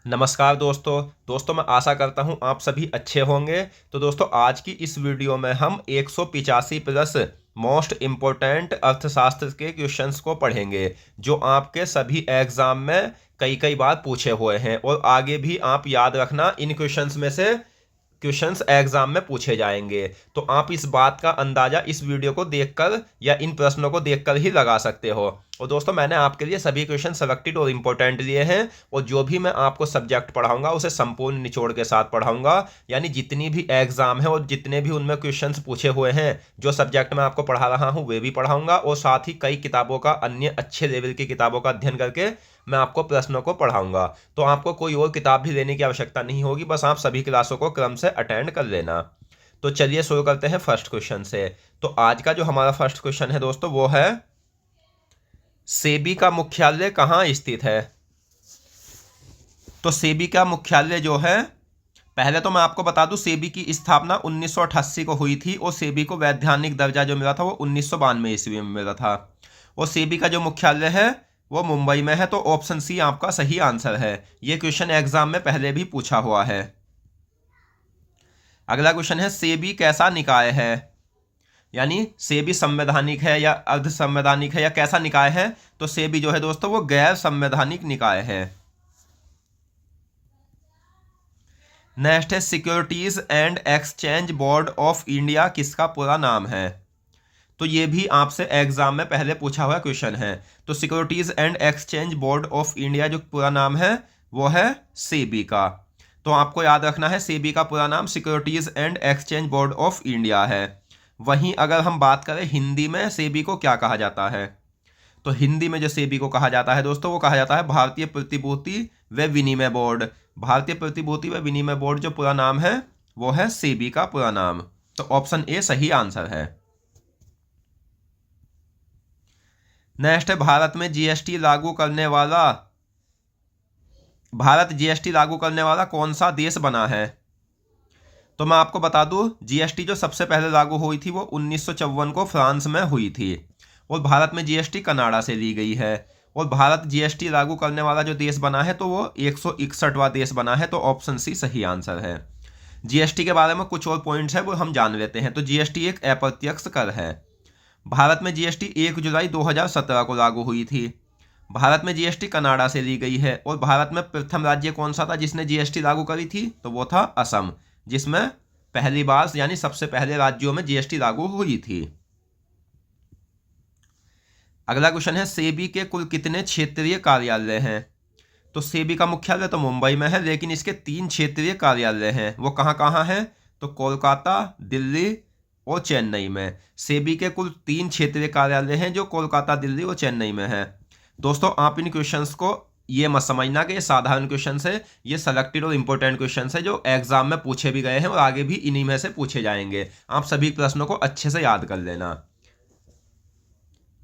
नमस्कार दोस्तों मैं आशा करता हूं आप सभी अच्छे होंगे। तो दोस्तों आज की इस वीडियो में हम 185 प्लस मोस्ट इम्पोर्टेंट अर्थशास्त्र के क्वेश्चंस को पढ़ेंगे जो आपके सभी एग्जाम में कई कई बार पूछे हुए हैं और आगे भी आप याद रखना इन क्वेश्चंस में से क्वेश्चंस एग्जाम में पूछे जाएंगे। तो आप इस बात का अंदाजा इस वीडियो को देखकर या इन प्रश्नों को देखकर ही लगा सकते हो। और दोस्तों मैंने आपके लिए सभी क्वेश्चन सेलेक्टेड और इम्पोर्टेंट लिए हैं और जो भी मैं आपको सब्जेक्ट पढ़ाऊंगा उसे संपूर्ण निचोड़ के साथ पढ़ाऊंगा। यानी जितनी भी एग्जाम है और जितने भी उनमें क्वेश्चंस पूछे हुए हैं जो सब्जेक्ट मैं आपको पढ़ा रहा हूं वे भी पढ़ाऊंगा और साथ ही कई किताबों का अन्य अच्छे लेवल की किताबों का अध्ययन करके मैं आपको प्रश्नों को पढ़ाऊंगा। तो आपको कोई और किताब भी लेने की आवश्यकता नहीं होगी, बस आप सभी क्लासों को क्रम से अटेंड कर लेना। तो चलिए शुरू करते हैं फर्स्ट क्वेश्चन से। तो आज का जो हमारा फर्स्ट क्वेश्चन है दोस्तों वो है सेबी का मुख्यालय कहाँ स्थित है। तो सेबी का मुख्यालय जो है, पहले तो मैं आपको बता दूं सेबी की स्थापना 1988 को हुई थी और सेबी को वैधानिक दर्जा जो मिला था वो 1992 ईस्वी में मिला था। और सेबी का जो मुख्यालय है वो मुंबई में है। तो ऑप्शन सी आपका सही आंसर है। ये क्वेश्चन एग्जाम में पहले भी पूछा हुआ है। अगला क्वेश्चन है सेबी कैसा निकाय है, यानी सेबी संवैधानिक है या अर्ध संवैधानिक है या कैसा निकाय है। तो सेबी जो है दोस्तों वो गैर संवैधानिक निकाय है। नेक्स्ट है securities and exchange board of India किसका पूरा नाम है। तो ये भी आपसे एग्जाम में पहले पूछा हुआ क्वेश्चन है। तो securities and exchange board of India जो पूरा नाम है वो है सेबी का। तो आपको याद रखना है सेबी का पूरा नाम securities and exchange board of India है। वहीं अगर हम बात करें हिंदी में सेबी को क्या कहा जाता है, तो हिंदी में जो सेबी को कहा जाता है दोस्तों वो कहा जाता है भारतीय प्रतिभूति व विनिमय बोर्ड। भारतीय प्रतिभूति व विनिमय बोर्ड जो पूरा नाम है वो है सेबी का पूरा नाम। तो ऑप्शन ए सही आंसर है। नेक्स्ट है भारत जीएसटी लागू करने वाला कौन सा देश बना है। तो मैं आपको बता दूं जीएसटी जो सबसे पहले लागू हुई थी वो 1954 को फ्रांस में हुई थी और भारत में जीएसटी कनाडा से ली गई है। और भारत जीएसटी लागू करने वाला जो देश बना है तो वो 161वां देश बना है। तो ऑप्शन सी सही आंसर है। जीएसटी के बारे में कुछ और पॉइंट्स है वो हम जान लेते हैं। तो जीएसटी एक अप्रत्यक्ष कर है। भारत में जीएसटी 1 जुलाई 2017 को लागू हुई थी। भारत में जीएसटी कनाडा से ली गई है। और भारत में प्रथम राज्य कौन सा था जिसने जीएसटी लागू करी थी, तो वो था असम, जिसमें पहली बार यानी सबसे पहले राज्यों में जीएसटी लागू हुई थी। अगला क्वेश्चन है सेबी के कुल कितने क्षेत्रीय कार्यालय हैं। तो सेबी का मुख्यालय तो मुंबई में है लेकिन इसके 3 क्षेत्रीय कार्यालय हैं। वो कहाँ कहाँ हैं, तो कोलकाता, दिल्ली और चेन्नई में। सेबी के कुल 3 क्षेत्रीय कार्यालय हैं जो कोलकाता, दिल्ली और चेन्नई में है। दोस्तों आप इन क्वेश्चंस को ये मत समझना कि ये साधारण क्वेश्चन है, ये सेलेक्टेड और इंपॉर्टेंट क्वेश्चन है जो एग्जाम में पूछे भी गए हैं और आगे भी इन्हीं में से पूछे जाएंगे। आप सभी प्रश्नों को अच्छे से याद कर लेना।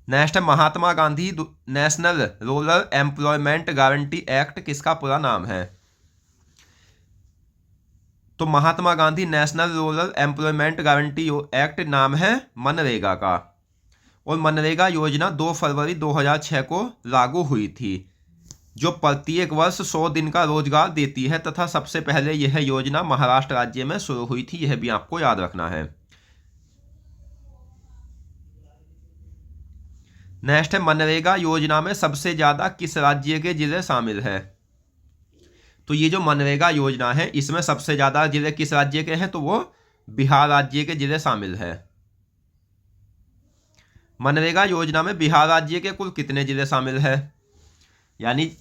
नेक्स्ट है Mahatma Gandhi national rural employment guarantee act किसका पूरा नाम है। तो Mahatma Gandhi national rural employment guarantee act नाम है मनरेगा का। और मनरेगा योजना 2 फरवरी 2006 को लागू हुई थी जो प्रत्येक वर्ष 100 दिन का रोजगार देती है तथा सबसे पहले यह योजना महाराष्ट्र राज्य में शुरू हुई थी। यह भी आपको याद रखना है। नेक्स्ट है मनरेगा योजना में सबसे ज्यादा किस राज्य के जिले शामिल है। तो ये जो मनरेगा योजना है इसमें सबसे ज्यादा जिले किस राज्य के हैं, तो वो बिहार राज्य के जिले शामिल है। मनरेगा योजना में बिहार राज्य के कुल कितने जिले शामिल है, यानी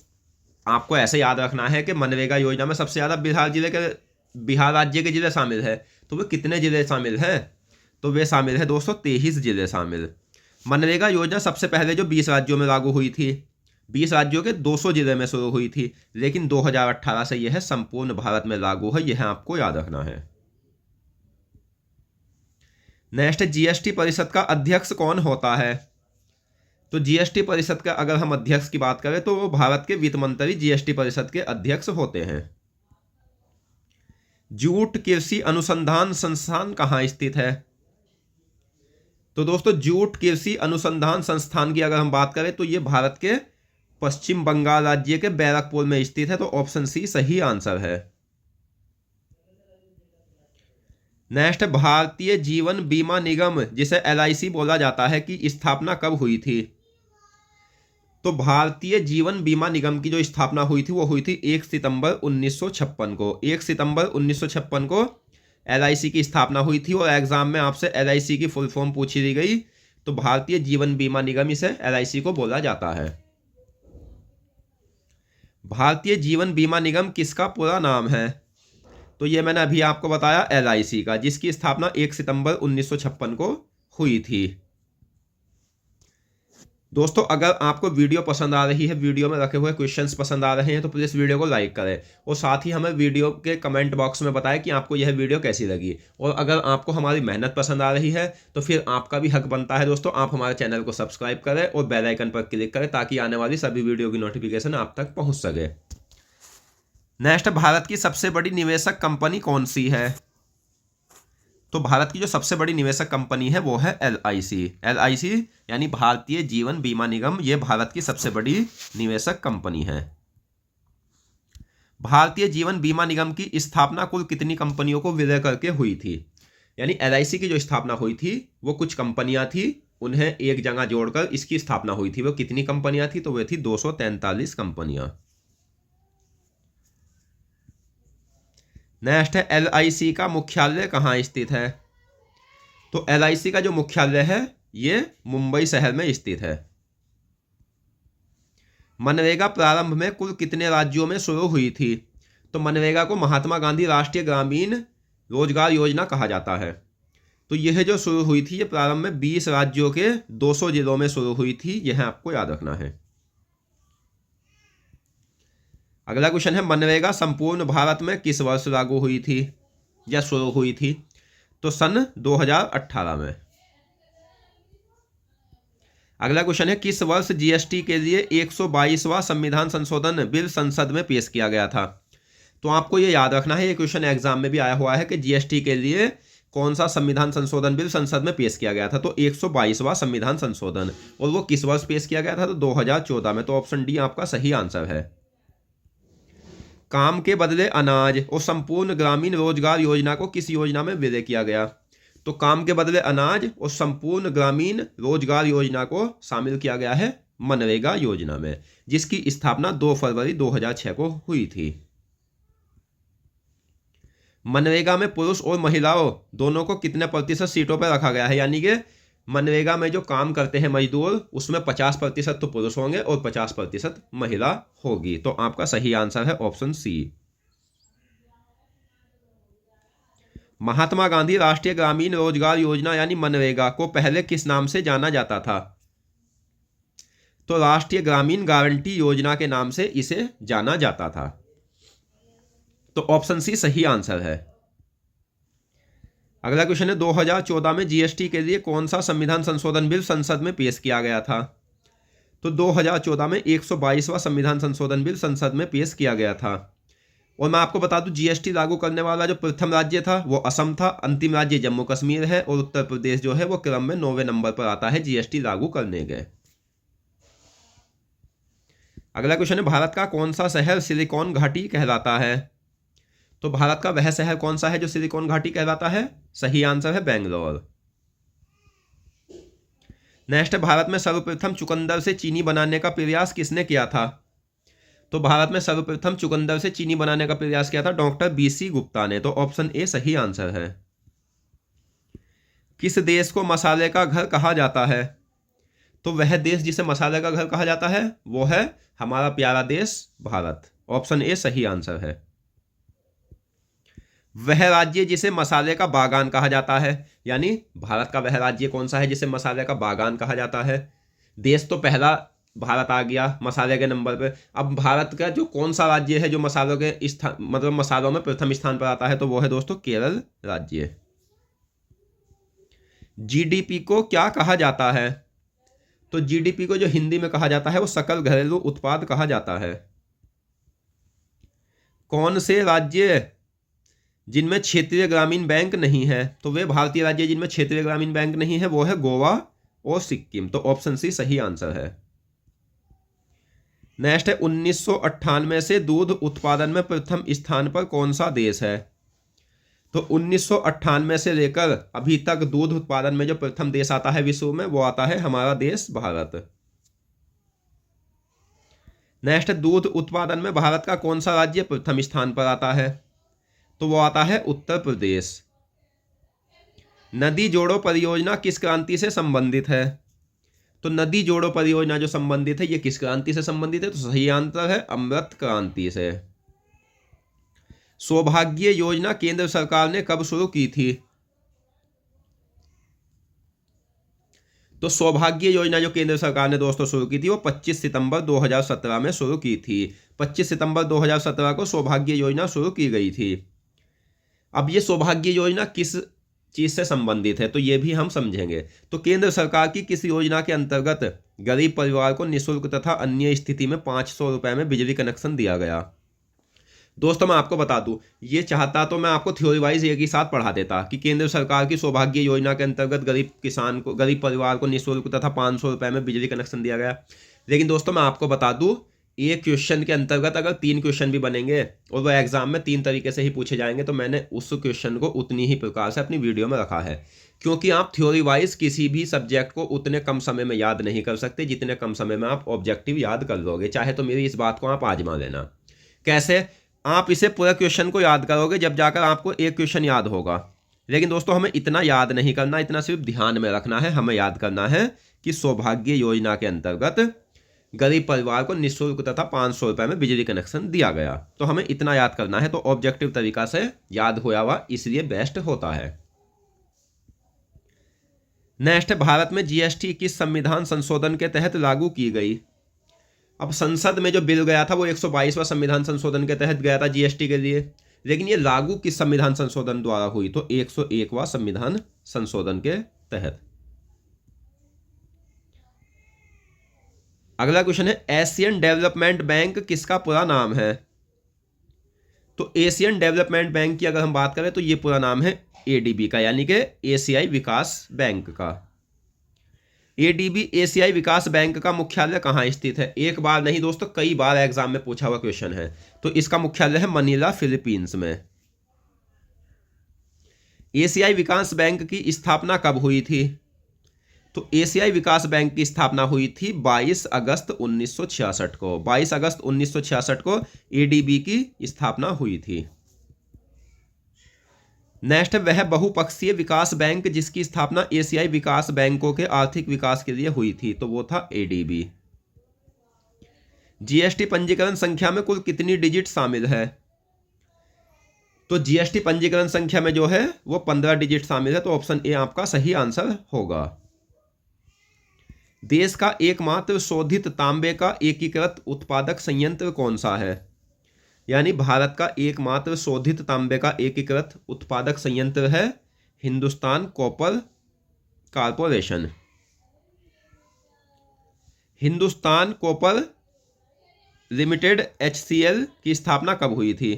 आपको ऐसे याद रखना है कि मनरेगा योजना में सबसे ज्यादा बिहार राज्य के जिले शामिल है। तो वे कितने जिले शामिल हैं, तो वे शामिल है दोस्तों 23 जिले शामिल। मनरेगा योजना सबसे पहले जो 20 राज्यों में लागू हुई थी, 20 राज्यों के 200 जिले में शुरू हुई थी, लेकिन 2018 से यह संपूर्ण भारत में लागू है। यह आपको याद रखना है। नेक्स्ट जीएसटी परिषद का अध्यक्ष कौन होता है। तो जीएसटी परिषद का अगर हम अध्यक्ष की बात करें तो वो भारत के वित्त मंत्री जीएसटी परिषद के अध्यक्ष होते हैं। जूट कृषि अनुसंधान संस्थान कहाँ स्थित है। तो दोस्तों जूट कृषि अनुसंधान संस्थान की अगर हम बात करें तो ये भारत के पश्चिम बंगाल राज्य के बैरकपुर में स्थित है, तो ऑप्शन सी सही आंसर है। नेक्स्ट, भारतीय जीवन बीमा निगम जिसे LIC बोला जाता है की स्थापना कब हुई थी? तो भारतीय जीवन बीमा निगम की जो स्थापना हुई थी वो हुई थी 1 सितंबर 1956 को। 1 सितंबर 1956 को LIC की स्थापना हुई थी। और एग्जाम में आपसे LIC की फुल फॉर्म पूछी दी गई, तो भारतीय जीवन बीमा निगम इसे LIC को बोला जाता है। भारतीय जीवन बीमा निगम किसका पूरा नाम है? तो ये मैंने अभी आपको बताया LIC का, जिसकी स्थापना 1 सितंबर 1956 को हुई थी। दोस्तों, अगर आपको वीडियो पसंद आ रही है, वीडियो में रखे हुए क्वेश्चंस पसंद आ रहे हैं, तो प्लीज़ वीडियो को लाइक करें और साथ ही हमें वीडियो के कमेंट बॉक्स में बताएं कि आपको यह वीडियो कैसी लगी। और अगर आपको हमारी मेहनत पसंद आ रही है तो फिर आपका भी हक बनता है दोस्तों, आप हमारे चैनल को सब्सक्राइब करें और बेल आइकन पर क्लिक करें ताकि आने वाली सभी वीडियो की नोटिफिकेशन आप तक पहुँच सके। नेक्स्ट, भारत की सबसे बड़ी निवेशक कंपनी कौन सी है? तो भारत की जो सबसे बड़ी निवेशक कंपनी है वो है LIC यानी भारतीय जीवन बीमा निगम, ये भारत की सबसे बड़ी निवेशक कंपनी है। भारतीय जीवन बीमा निगम की स्थापना कुल कितनी कंपनियों को विलय करके हुई थी? यानी LIC की जो स्थापना हुई थी वो कुछ कंपनियां थी, उन्हें एक जगह जोड़कर इसकी स्थापना हुई थी। वो कितनी कंपनियां थी? तो वे थी 243 कंपनियां। नेक्स्ट है, LIC का मुख्यालय कहाँ स्थित है? तो LIC का जो मुख्यालय है ये मुंबई शहर में स्थित है। मनरेगा प्रारंभ में कुल कितने राज्यों में शुरू हुई थी? तो मनरेगा को महात्मा गांधी राष्ट्रीय ग्रामीण रोजगार योजना कहा जाता है। तो यह जो शुरू हुई थी ये प्रारंभ में 20 राज्यों के 200 जिलों में शुरू हुई थी, यह आपको याद रखना है। अगला क्वेश्चन है, मनरेगा संपूर्ण भारत में किस वर्ष लागू हुई थी या शुरू हुई थी? तो सन 2018 में। अगला क्वेश्चन है, किस वर्ष GST के लिए 122वां संविधान संशोधन बिल संसद में पेश किया गया था? तो आपको ये याद रखना है, ये क्वेश्चन एग्जाम में भी आया हुआ है कि GST के लिए कौन सा संविधान संशोधन बिल संसद में पेश किया गया था? तो 122वां संविधान संशोधन, और वो किस वर्ष पेश किया गया था? तो 2014 में। तो ऑप्शन डी आपका सही आंसर है। काम के बदले अनाज और संपूर्ण ग्रामीण रोजगार योजना को किस योजना में विलय किया गया? तो काम के बदले अनाज और संपूर्ण ग्रामीण रोजगार योजना को शामिल किया गया है मनरेगा योजना में, जिसकी स्थापना 2 फरवरी 2006 को हुई थी। मनरेगा में पुरुष और महिलाओं दोनों को कितने प्रतिशत सीटों पर रखा गया है? यानी कि मनरेगा में जो काम करते हैं मजदूर, उसमें 50% तो पुरुष होंगे और 50% महिला होगी। तो आपका सही आंसर है ऑप्शन सी। महात्मा गांधी राष्ट्रीय ग्रामीण रोजगार योजना यानी मनरेगा को पहले किस नाम से जाना जाता था? तो राष्ट्रीय ग्रामीण गारंटी योजना के नाम से इसे जाना जाता था। तो ऑप्शन सी सही आंसर है। अगला क्वेश्चन है, 2014 में GST के लिए कौन सा संविधान संशोधन बिल संसद में पेश किया गया था? तो 2014 में 122वां संविधान संशोधन बिल संसद में पेश किया गया था। और मैं आपको बता दूं, GST लागू करने वाला जो प्रथम राज्य था वो असम था, अंतिम राज्य जम्मू कश्मीर है, और उत्तर प्रदेश जो है वो क्रम में 9वें नंबर पर आता है GST लागू करने के। अगला क्वेश्चन है, भारत का कौन सा शहर सिलिकॉन घाटी कहलाता है? तो भारत का वह शहर कौन सा है जो सिलिकॉन घाटी कहलाता है? सही आंसर है बेंगलोर। नेक्स्ट, भारत में सर्वप्रथम चुकंदर से चीनी बनाने का प्रयास किसने किया था? तो भारत में सर्वप्रथम चुकंदर से चीनी बनाने का प्रयास किया था डॉक्टर BC गुप्ता ने। तो ऑप्शन ए सही आंसर है। किस देश को मसाले का घर कहा जाता है? तो वह देश जिसे मसाले का घर कहा जाता है वो है हमारा प्यारा देश भारत। ऑप्शन ए सही आंसर है। वह राज्य जिसे मसाले का बागान कहा जाता है, यानी भारत का वह राज्य कौन सा है जिसे मसाले का बागान कहा जाता है? देश तो पहला भारत आ गया मसाले के नंबर पे। अब भारत का जो कौन सा राज्य है जो मसालों के मतलब मसालों में प्रथम स्थान पर आता है? तो वो है दोस्तों केरल राज्य। GDP को क्या कहा जाता है? तो GDP को जो हिंदी में कहा जाता है वो सकल घरेलू उत्पाद कहा जाता है। कौन से राज्य जिनमें क्षेत्रीय ग्रामीण बैंक नहीं है? तो वे भारतीय राज्य जिनमें क्षेत्रीय ग्रामीण बैंक नहीं है वो है गोवा और सिक्किम। तो ऑप्शन सी सही आंसर है। नेक्स्ट है 1998 से दूध उत्पादन में प्रथम स्थान पर कौन सा देश है। तो 1998 से लेकर अभी तक दूध उत्पादन में जो प्रथम देश आता है विश्व में, वो आता है हमारा देश भारत। नेक्स्ट, दूध उत्पादन में भारत का कौन सा राज्य प्रथम स्थान पर आता है। तो वो आता है उत्तर प्रदेश। नदी जोड़ो परियोजना किस क्रांति से संबंधित है। तो नदी जोड़ो परियोजना जो संबंधित है ये किस क्रांति से संबंधित है। तो सही आंसर है अमृत क्रांति से। सौभाग्य योजना केंद्र सरकार ने कब शुरू की थी। तो सौभाग्य योजना जो केंद्र सरकार ने दोस्तों शुरू की थी वो 25 सितंबर 2017 में शुरू की थी। 25 सितंबर 2017 को सौभाग्य योजना शुरू की गई थी। अब ये सौभाग्य योजना किस चीज से संबंधित है तो ये भी हम समझेंगे। तो केंद्र सरकार की किस योजना के अंतर्गत गरीब परिवार को निःशुल्क तथा अन्य स्थिति में 500 रुपए में बिजली कनेक्शन दिया गया। दोस्तों मैं आपको बता दूं, ये चाहता तो मैं आपको थ्योरी वाइज एक ही साथ पढ़ा देता कि केंद्र सरकार की सौभाग्य योजना के अंतर्गत गरीब परिवार को निःशुल्क तथा 500 रुपए में बिजली कनेक्शन दिया गया। लेकिन दोस्तों मैं आपको बता दूं, एक क्वेश्चन के अंतर्गत अगर 3 क्वेश्चन भी बनेंगे और वह एग्जाम में 3 तरीके से ही पूछे जाएंगे तो मैंने उस क्वेश्चन को उतनी ही प्रकार से अपनी वीडियो में रखा है, क्योंकि आप थ्योरी वाइज किसी भी सब्जेक्ट को उतने कम समय में याद नहीं कर सकते जितने कम समय में आप ऑब्जेक्टिव याद कर लोगे। चाहे तो मेरी इस बात को आप आजमा लेना। कैसे? आप इसे पूरा क्वेश्चन को याद करोगे जब जाकर आपको एक क्वेश्चन याद होगा। लेकिन दोस्तों हमें इतना याद नहीं करना, इतना सिर्फ ध्यान में रखना है। हमें याद करना है कि सौभाग्य योजना के अंतर्गत गरीब परिवार को निःशुल्क तथा 500 रुपए में बिजली कनेक्शन दिया गया। तो हमें इतना याद करना है। तो ऑब्जेक्टिव तरीका से याद होया हुआ इसलिए बेस्ट होता है। नेक्स्ट, भारत में जीएसटी किस संविधान संशोधन के तहत लागू की गई। अब संसद में जो बिल गया था वो 122वां संविधान संशोधन के तहत गया था जीएसटी के लिए। लेकिन ये लागू किस संविधान संशोधन द्वारा हुई। तो 101वां संविधान संशोधन के तहत। अगला क्वेश्चन है एशियन डेवलपमेंट बैंक किसका पूरा नाम है। तो एशियन डेवलपमेंट बैंक की अगर हम बात करें तो ये पूरा नाम है एडीबी का, यानी कि एशियाई विकास बैंक का। एडीबी एशियाई विकास बैंक का मुख्यालय कहाँ स्थित है। एक बार नहीं दोस्तों, कई बार एग्जाम में पूछा हुआ क्वेश्चन है। तो इसका मुख्यालय है मनीला, फिलीपींस में। एशियाई विकास बैंक की स्थापना कब हुई थी। तो एशियाई विकास बैंक की स्थापना हुई थी 22 अगस्त 1966 को। 22 अगस्त 1966 को एडीबी की स्थापना हुई थी। नेक्स्ट, वह बहुपक्षीय विकास बैंक जिसकी स्थापना एशियाई विकास बैंकों के आर्थिक विकास के लिए हुई थी। तो वो था एडीबी। जीएसटी पंजीकरण संख्या में कुल कितनी डिजिट शामिल है। तो जीएसटी पंजीकरण संख्या में जो है वो 15 डिजिट शामिल है। तो ऑप्शन ए आपका सही आंसर होगा। देश का एकमात्र शोधित तांबे का एकीकृत उत्पादक संयंत्र कौन सा है। यानी भारत का एकमात्र शोधित तांबे का एकीकृत उत्पादक संयंत्र है Hindustan copper corporation. Hindustan copper limited HCL की स्थापना कब हुई थी।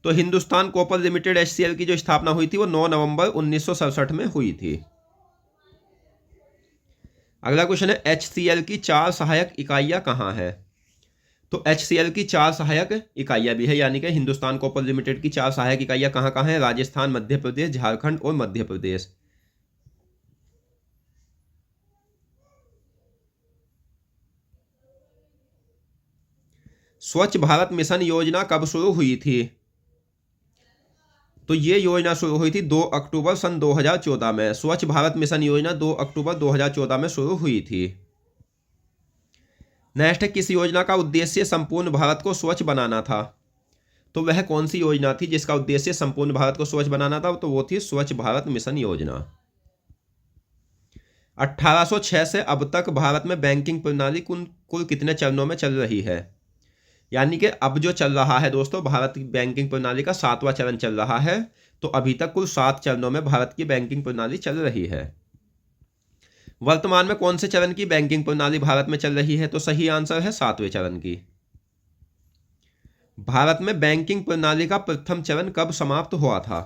तो हिंदुस्तान कॉपर लिमिटेड HCL की जो स्थापना हुई थी वो 9 नवंबर 1967 में हुई थी। अगला क्वेश्चन है HCL की 4 सहायक इकाइयां कहाँ है। तो HCL की 4 सहायक इकाइयां भी है, यानी कि हिंदुस्तान कॉपर लिमिटेड की 4 सहायक इकाइयां कहाँ कहाँ है। राजस्थान, मध्य प्रदेश, झारखंड और मध्य प्रदेश। स्वच्छ भारत मिशन योजना कब शुरू हुई थी। तो ये योजना शुरू हुई थी 2 अक्टूबर सन 2014 में। स्वच्छ भारत मिशन योजना 2 अक्टूबर 2014 में शुरू हुई थी। नेक्स्ट, किस योजना का उद्देश्य संपूर्ण भारत को स्वच्छ बनाना था। तो वह कौन सी योजना थी जिसका उद्देश्य संपूर्ण भारत को स्वच्छ बनाना था। तो वो थी स्वच्छ भारत मिशन योजना। 1806 से अब तक भारत में बैंकिंग प्रणाली कुल कितने चरणों में चल रही है। यानी कि अब जो चल रहा है दोस्तों भारत की बैंकिंग प्रणाली का 7वां चरण चल रहा है। तो अभी तक कुल 7 चरणों में भारत की बैंकिंग प्रणाली चल रही है। वर्तमान में कौन से चरण की बैंकिंग प्रणाली भारत में चल रही है। तो सही आंसर है 7वें चरण की। भारत में बैंकिंग प्रणाली का प्रथम चरण कब समाप्त हुआ था।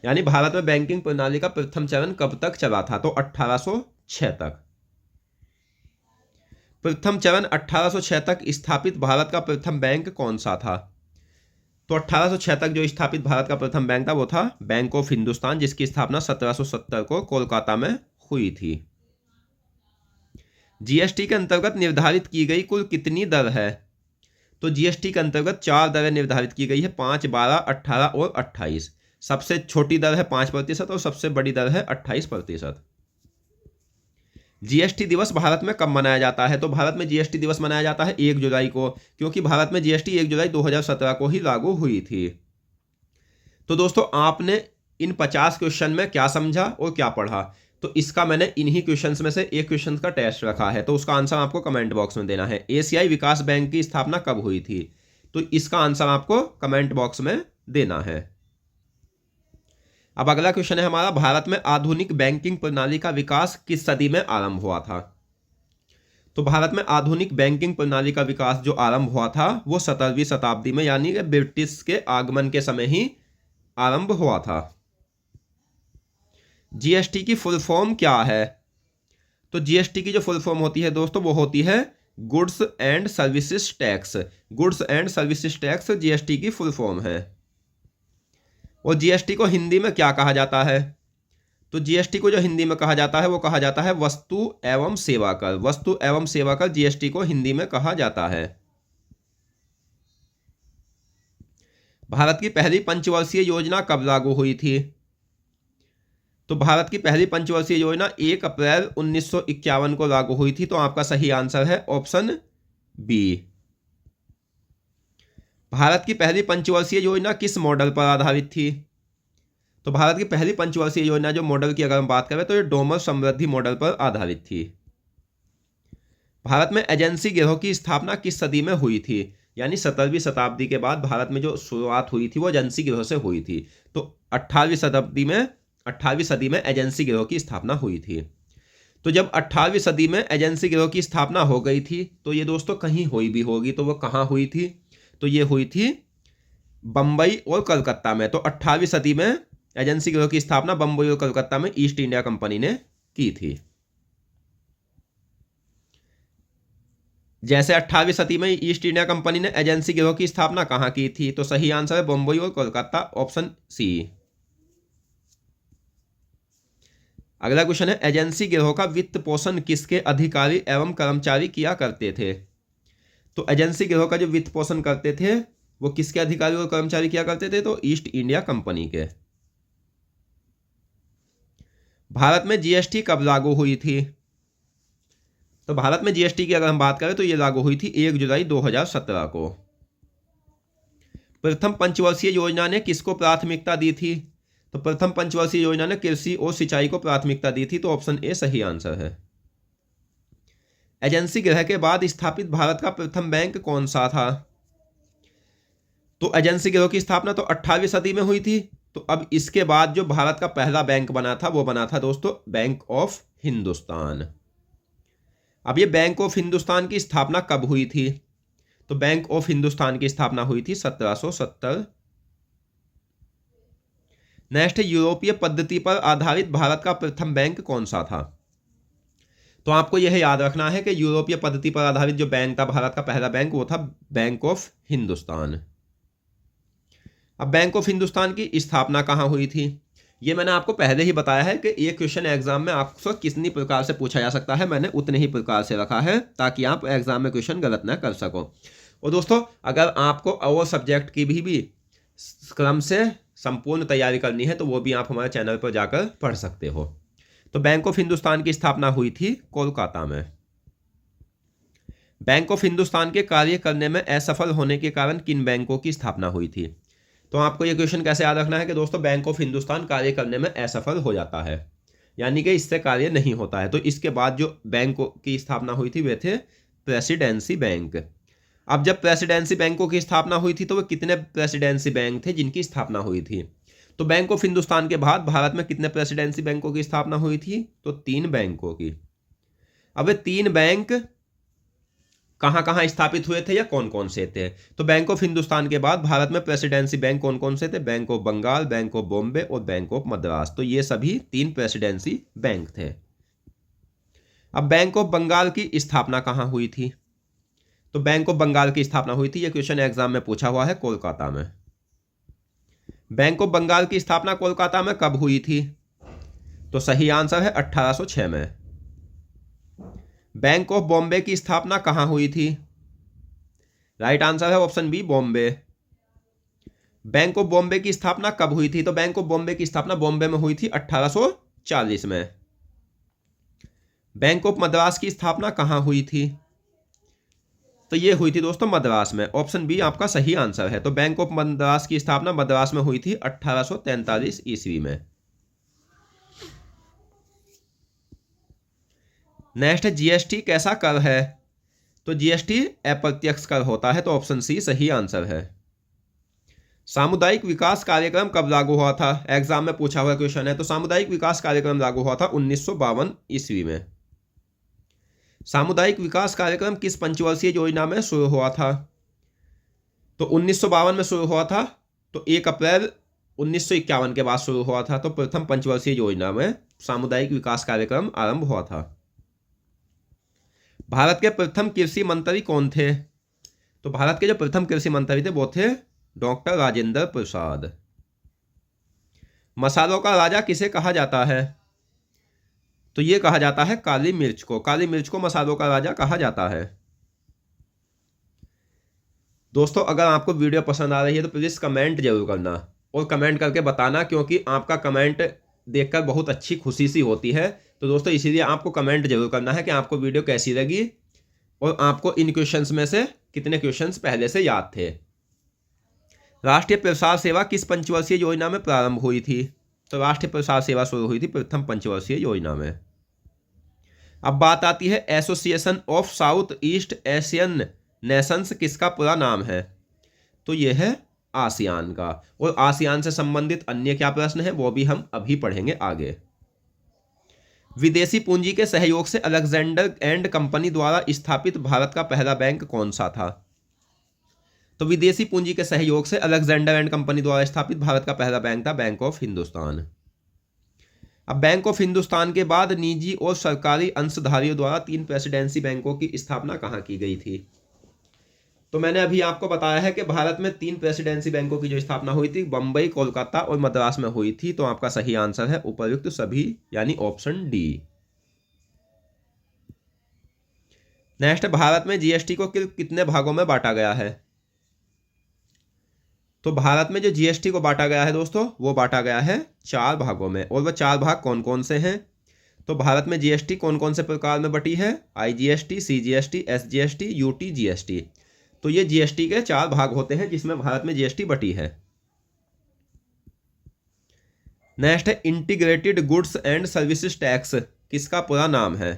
यानी भारत में बैंकिंग प्रणाली का प्रथम चरण कब तक चला था? तो 1806 तक। प्रथम चरण 1806 तक स्थापित भारत का प्रथम बैंक कौन सा था? तो 1806 तक जो स्थापित भारत का प्रथम बैंक था वो था बैंक ऑफ हिंदुस्तान, जिसकी स्थापना 1770 को कोलकाता में हुई थी। जीएसटी के अंतर्गत निर्धारित की गई कुल कितनी दर है? तो जीएसटी के अंतर्गत 4 दरें निर्धारित की गई है, 5, 12, 18 और 28। सबसे छोटी दर है 5% और सबसे बड़ी दर है 28%। जीएसटी दिवस भारत में कब मनाया जाता है? तो भारत में जीएसटी दिवस मनाया जाता है 1 जुलाई को, क्योंकि भारत में जीएसटी 1 जुलाई 2017 को ही लागू हुई थी। तो दोस्तों आपने इन 50 क्वेश्चन में क्या समझा और क्या पढ़ा? तो इसका मैंने इन्हीं क्वेश्चंस में से एक क्वेश्चन का टेस्ट रखा है, तो उसका आंसर आपको कमेंट बॉक्स में देना है। एशियाई विकास बैंक की स्थापना कब हुई थी? तो इसका आंसर आपको कमेंट बॉक्स में देना है। अब अगला क्वेश्चन है हमारा, भारत में आधुनिक बैंकिंग प्रणाली का विकास किस सदी में आरंभ हुआ था? तो भारत में आधुनिक बैंकिंग प्रणाली का विकास जो आरंभ हुआ था वो 17वीं शताब्दी में, यानी कि ब्रिटिश के आगमन के समय ही आरंभ हुआ था। जीएसटी की फुल फॉर्म क्या है? तो जीएसटी की जो फुल फॉर्म होती है दोस्तों वो होती है goods and services tax. Goods and services tax GST की फुल फॉर्म है। और जीएसटी को हिंदी में क्या कहा जाता है? तो जीएसटी को जो हिंदी में कहा जाता है वो कहा जाता है वस्तु एवं सेवा कर। वस्तु एवं सेवा कर जीएसटी को हिंदी में कहा जाता है। भारत की पहली पंचवर्षीय योजना कब लागू हुई थी? तो भारत की पहली पंचवर्षीय योजना 1 अप्रैल 1951 को लागू हुई थी। तो आपका सही आंसर है ऑप्शन बी। भारत की पहली पंचवर्षीय योजना किस मॉडल पर आधारित थी? तो भारत की पहली पंचवर्षीय योजना जो मॉडल की अगर हम बात करें तो ये डोमर समृद्धि मॉडल पर आधारित थी। भारत में एजेंसी गिरोह की स्थापना किस सदी में हुई थी? यानी 17वीं शताब्दी के बाद भारत में जो शुरुआत हुई थी वो एजेंसी गिरोह से हुई थी। तो 18वीं सदी में एजेंसी गिरोह की स्थापना हुई थी। तो जब 18वीं सदी में एजेंसी गिरोह की स्थापना हो गई थी तो ये दोस्तों कहीं हुई भी होगी, तो वो कहाँ हुई थी? तो ये हुई थी बंबई और कलकत्ता में। तो 18वीं सदी में एजेंसी गिरोह की स्थापना बंबई और कलकत्ता में ईस्ट इंडिया कंपनी ने की थी। जैसे 18वीं सदी में ईस्ट इंडिया कंपनी ने एजेंसी गिरोह की स्थापना कहाँ की थी? तो सही आंसर है बंबई और कोलकाता, ऑप्शन सी। अगला क्वेश्चन है, एजेंसी गिरोह का वित्त पोषण किसके अधिकारी एवं कर्मचारी किया करते थे? तो एजेंसी गिरोह का जो वित्त पोषण करते थे वो किसके अधिकारी और कर्मचारी किया करते थे? तो ईस्ट इंडिया कंपनी के। भारत में जीएसटी कब लागू हुई थी? तो भारत में जीएसटी की अगर हम बात करें तो ये लागू हुई थी 1 जुलाई 2017 को। प्रथम पंचवर्षीय योजना ने किसको प्राथमिकता दी थी? तो प्रथम पंचवर्षीय योजना ने कृषि और सिंचाई को प्राथमिकता दी थी। तो ऑप्शन ए सही आंसर है। एजेंसी गिरोह के बाद स्थापित भारत का प्रथम बैंक कौन सा था? तो एजेंसी गिरोह की स्थापना तो 18वीं सदी में हुई थी। तो अब इसके बाद जो भारत का पहला बैंक बना था वो बना था दोस्तों बैंक ऑफ हिंदुस्तान। अब ये बैंक ऑफ हिंदुस्तान की स्थापना कब हुई थी? तो बैंक ऑफ हिंदुस्तान की स्थापना हुई थी 1770। नेक्स्ट है, यूरोपीय पद्धति पर आधारित भारत का प्रथम बैंक कौन सा था? तो आपको यह याद रखना है कि यूरोपीय पद्धति पर आधारित जो बैंक था भारत का पहला बैंक वो था बैंक ऑफ हिंदुस्तान। अब बैंक ऑफ हिंदुस्तान की स्थापना कहाँ हुई थी? ये मैंने आपको पहले ही बताया है कि ये क्वेश्चन एग्जाम में आपको कितनी प्रकार से पूछा जा सकता है, मैंने उतने ही प्रकार से रखा है ताकि आप एग्जाम में क्वेश्चन गलत ना कर सको। और दोस्तों अगर आपको और सब्जेक्ट की भी क्रम से संपूर्ण तैयारी करनी है तो वो भी आप हमारे चैनल पर जाकर पढ़ सकते हो। तो बैंक ऑफ हिंदुस्तान की स्थापना हुई थी कोलकाता में। बैंक ऑफ हिंदुस्तान के कार्य करने में असफल होने के कारण किन बैंकों की स्थापना हुई थी? तो आपको यह क्वेश्चन कैसे याद रखना है कि दोस्तों बैंक ऑफ हिंदुस्तान कार्य करने में असफल हो जाता है, यानी कि इससे कार्य नहीं होता है। तो इसके बाद जो बैंक की स्थापना हुई थी वे थे प्रेसिडेंसी बैंक। अब जब प्रेसिडेंसी बैंकों की स्थापना हुई थी तो वो कितने प्रेसिडेंसी बैंक थे जिनकी स्थापना हुई थी? तो बैंक ऑफ हिंदुस्तान के बाद भारत में कितने प्रेसिडेंसी बैंकों की स्थापना हुई थी? तो 3 बैंकों की। अब ये 3 बैंक कहाँ कहाँ स्थापित हुए थे या कौन कौन से थे? तो बैंक ऑफ हिंदुस्तान के बाद भारत में प्रेसिडेंसी बैंक कौन कौन से थे? Bank of Bengal, Bank of Bombay और बैंक ऑफ मद्रास। तो ये सभी 3 प्रेसिडेंसी बैंक थे। अब बैंक ऑफ बंगाल की स्थापना कहाँ हुई थी? तो बैंक ऑफ बंगाल की स्थापना हुई थी, ये क्वेश्चन एग्जाम में पूछा हुआ है, कोलकाता में। बैंक ऑफ बंगाल की स्थापना कोलकाता में कब हुई थी? तो सही आंसर है 1806 में। बैंक ऑफ बॉम्बे की स्थापना कहाँ हुई थी? राइट आंसर है option B, Bombay. Bank of Bombay की स्थापना कब हुई थी? तो बैंक ऑफ बॉम्बे की स्थापना बॉम्बे में हुई थी 1840 में। बैंक ऑफ मद्रास की स्थापना कहाँ हुई थी? तो ये हुई थी दोस्तों मद्रास में। ऑप्शन बी आपका सही आंसर है। तो बैंक ऑफ मद्रास की स्थापना मद्रास में हुई थी 1843 ईस्वी में। नेक्स्ट, जीएसटी कैसा कर है? तो जीएसटी अप्रत्यक्ष कर होता है। तो ऑप्शन सी सही आंसर है। सामुदायिक विकास कार्यक्रम कब लागू हुआ था? एग्जाम में पूछा हुआ क्वेश्चन है। तो सामुदायिक विकास कार्यक्रम लागू हुआ था 1952 ईस्वी में। सामुदायिक विकास कार्यक्रम किस पंचवर्षीय योजना में शुरू हुआ था? तो 1952 में शुरू हुआ था। तो 1 अप्रैल 1951 के बाद शुरू हुआ था। तो प्रथम पंचवर्षीय योजना में सामुदायिक विकास कार्यक्रम आरंभ हुआ था। भारत के प्रथम कृषि मंत्री कौन थे? तो भारत के जो प्रथम कृषि मंत्री थे वो थे डॉक्टर राजेंद्र प्रसाद। मसालों का राजा किसे कहा जाता है? तो ये कहा जाता है काली मिर्च को। काली मिर्च को मसालों का राजा कहा जाता है। दोस्तों, अगर आपको वीडियो पसंद आ रही है तो प्लीज़ कमेंट जरूर करना और कमेंट करके बताना, क्योंकि आपका कमेंट देखकर बहुत अच्छी खुशी सी होती है। तो दोस्तों, इसीलिए आपको कमेंट जरूर करना है कि आपको वीडियो कैसी लगी और आपको इन क्वेश्चंस में से कितने क्वेश्चंस पहले से याद थे। राष्ट्रीय प्रसार सेवा किस पंचवर्षीय योजना में प्रारंभ हुई थी? तो राष्ट्रीय प्रसार सेवा शुरू हुई थी प्रथम पंचवर्षीय योजना में। अब बात आती है association of south east Asian Nations किसका पूरा नाम है? तो यह है आसियान का। और आसियान से संबंधित अन्य क्या प्रश्न है वो भी हम अभी पढ़ेंगे आगे। विदेशी पूंजी के सहयोग से अलेक्जेंडर एंड कंपनी द्वारा स्थापित भारत का पहला बैंक कौन सा था? तो विदेशी पूंजी के सहयोग से अलेक्जेंडर एंड कंपनी द्वारा स्थापित भारत का पहला बैंक था बैंक ऑफ हिंदुस्तान। अब बैंक ऑफ हिंदुस्तान के बाद निजी और सरकारी अंशधारियों द्वारा 3 प्रेसिडेंसी बैंकों की स्थापना कहाँ की गई थी? तो मैंने अभी आपको बताया है कि भारत में 3 प्रेसिडेंसी बैंकों की जो स्थापना हुई थी बंबई, कोलकाता और मद्रास में हुई थी। तो आपका सही आंसर है उपर्युक्त सभी, यानी ऑप्शन डी। नेक्स्ट, भारत में जीएसटी को कितने भागों में बांटा गया है? तो भारत में जो जीएसटी को बांटा गया है दोस्तों वो बांटा गया है 4 भागों में। और वह 4 भाग कौन कौन से हैं? तो भारत में जीएसटी कौन कौन से प्रकार में बटी है? IGST, CGST, SGST, UT GST. तो ये जीएसटी के 4 भाग होते हैं जिसमें भारत में जीएसटी बटी है। नेक्स्ट है integrated goods and services tax किसका पूरा नाम है?